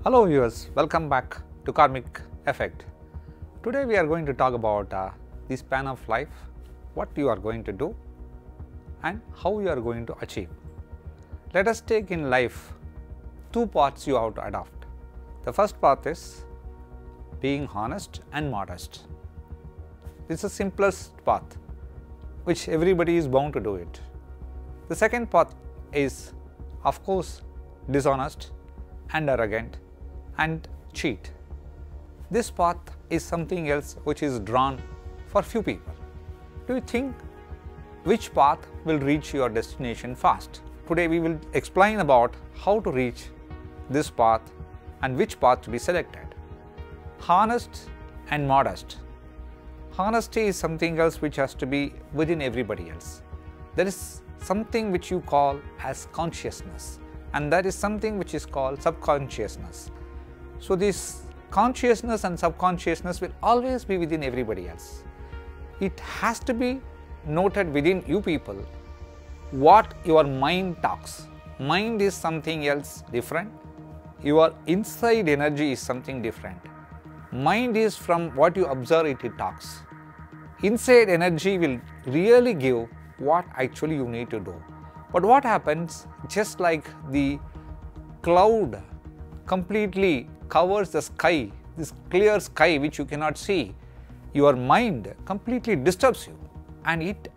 Hello viewers, welcome back to Karmic Effect. Today we are going to talk about the span of life, what you are going to do and how you are going to achieve. Let us take in life two paths you have to adopt. The first path is being honest and modest. This is the simplest path which everybody is bound to do it. The second path is of course dishonest and arrogant and cheat. This path is something else which is drawn for few people. Do you think which path will reach your destination fast? Today we will explain about how to reach this path and which path to be selected. Honest and modest. Honesty is something else which has to be within everybody else. There is something which you call as consciousness, and that is something which is called subconsciousness. So this consciousness and subconsciousness will always be within everybody else. It has to be noted within you people what your mind talks. Mind is something else different. Your inside energy is something different. Mind is from what you observe it talks. Inside energy will really give what actually you need to do. But what happens, just like the cloud completely covers the sky, this clear sky which you cannot see, your mind completely disturbs you and it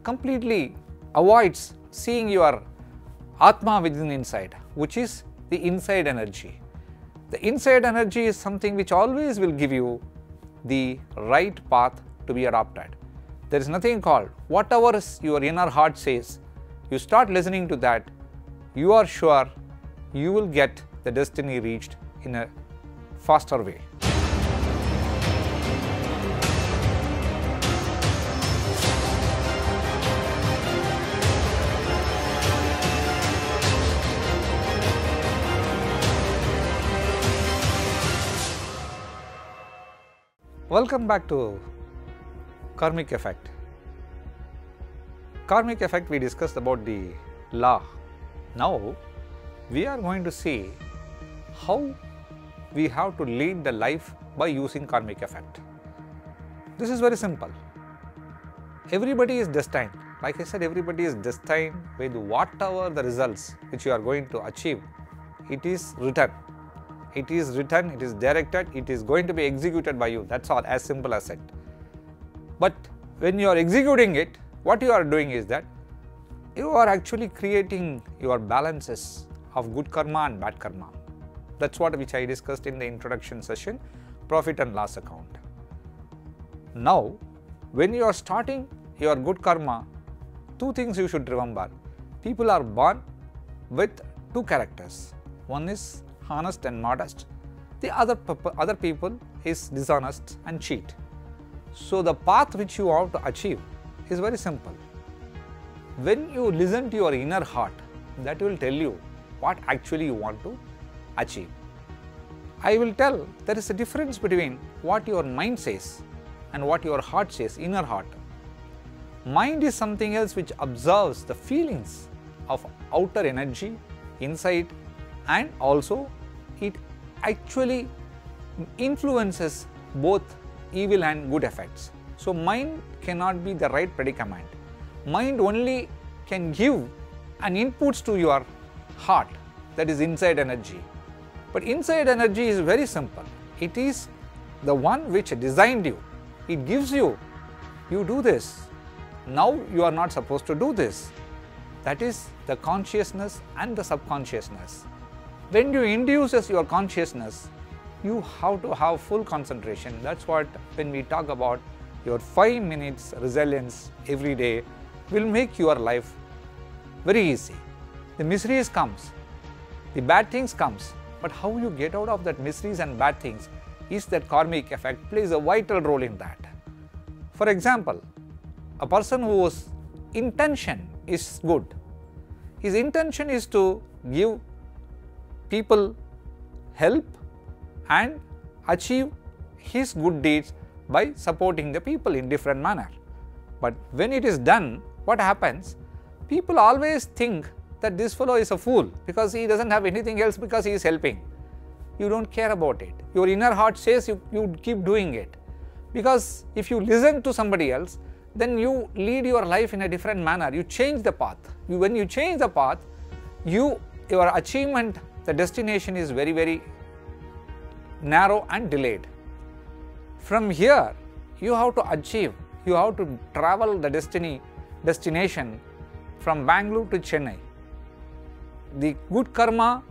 completely avoids seeing your Atma within inside, which is the inside energy. The inside energy is something which always will give you the right path to be adopted. There is nothing called whatever your inner heart says. You start listening to that, you are sure you will get the destiny reached in a faster way. Welcome back to Karmic Effect. Karmic Effect, we discussed about the law. Now we are going to see how we have to lead the life by using Karmic Effect. This is very simple. Everybody is destined. Like I said, everybody is destined with whatever the results which you are going to achieve. It is written. It is written, it is directed, it is going to be executed by you. That's all, as simple as it. But when you are executing it, what you are doing is that you are actually creating your balances of good karma and bad karma. That's what which I discussed in the introduction session, profit and loss account. Now, when you are starting your good karma, two things you should remember. People are born with two characters. One is honest and modest. The other people is dishonest and cheat. So the path which you have to achieve is very simple. When you listen to your inner heart, that will tell you what actually you want to achieve. I will tell there is a difference between what your mind says and what your heart says, inner heart. Mind is something else which observes the feelings of outer energy, inside, and also it actually influences both evil and good effects. So mind cannot be the right predicament. Mind only can give an inputs to your heart, that is inside energy. But inside energy is very simple. It is the one which designed you. It gives you, you do this. Now you are not supposed to do this. That is the consciousness and the subconsciousness. When you induces your consciousness, you have to have full concentration. That's what when we talk about your 5 minutes resilience every day will make your life very easy. The miseries comes, the bad things comes, but how you get out of that miseries and bad things is that Karmic Effect plays a vital role in that. For example, a person whose intention is good, his intention is to give people help and achieve his good deeds by supporting the people in different manner. But when it is done, what happens? People always think that this fellow is a fool because he doesn't have anything else because he is helping. you don't care about it. Your inner heart says you keep doing it. Because if you listen to somebody else, then you lead your life in a different manner. You change the path. When you change the path, your achievement, the destination is very, very narrow and delayed. From here, you have to achieve, you have to travel the destination from Bangalore to Chennai. The good karma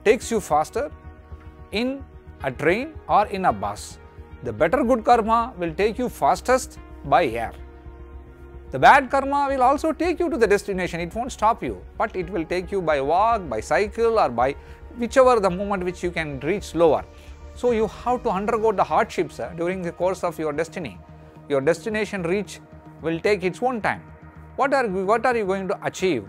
takes you faster in a train or in a bus. The better good karma will take you fastest by air. The bad karma will also take you to the destination. It won't stop you, but it will take you by walk, by cycle, or by whichever the moment which you can reach slower. So you have to undergo the hardships during the course of your destiny. Your destination reach will take its own time. What are you going to achieve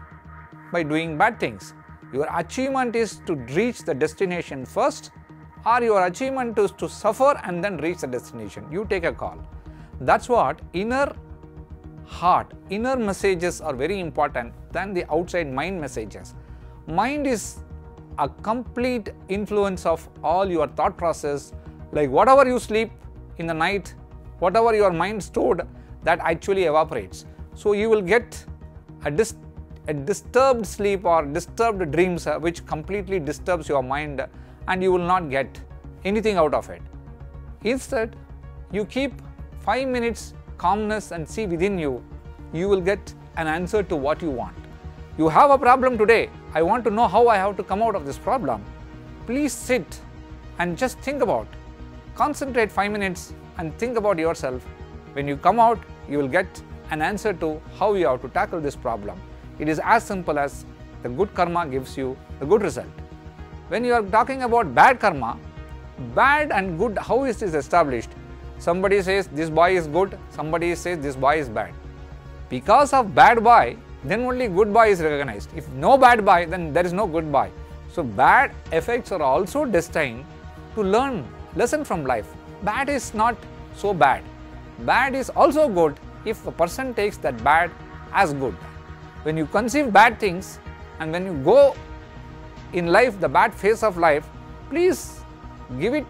by doing bad things? Your achievement is to reach the destination first, or your achievement is to suffer and then reach the destination. You take a call. That's what inner heart, inner messages are very important than the outside mind messages. Mind is a complete influence of all your thought process, like whatever you sleep in the night, whatever your mind stored, that actually evaporates. So you will get a disturbed sleep or disturbed dreams which completely disturbs your mind, and you will not get anything out of it. Instead, you keep 5 minutes calmness and see within you, you will get an answer to what you want. You have a problem today. I want to know how I have to come out of this problem. Please sit and just think about. Concentrate 5 minutes and think about yourself. When you come out, you will get an answer to how you have to tackle this problem. It is as simple as the good karma gives you the good result. When you are talking about bad karma, bad and good, how is this established? Somebody says this boy is good, somebody says this boy is bad. Because of bad boy, then only good boy is recognized. If no bad boy, then there is no good boy. So bad effects are also destined to learn lesson from life. Bad is not so bad. Bad is also good if a person takes that bad as good. When you conceive bad things and when you go in life, the bad phase of life, please give it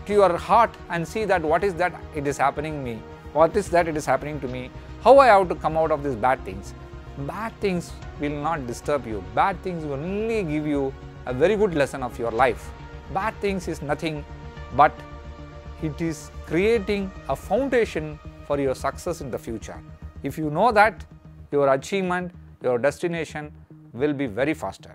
to your heart and see that what is that it is happening me, what is that it is happening to me, how I have to come out of these bad things. Bad things will not disturb you. Bad things will only give you a very good lesson of your life. Bad things is nothing but it is creating a foundation for your success in the future. If you know that, your achievement, your destination will be very faster.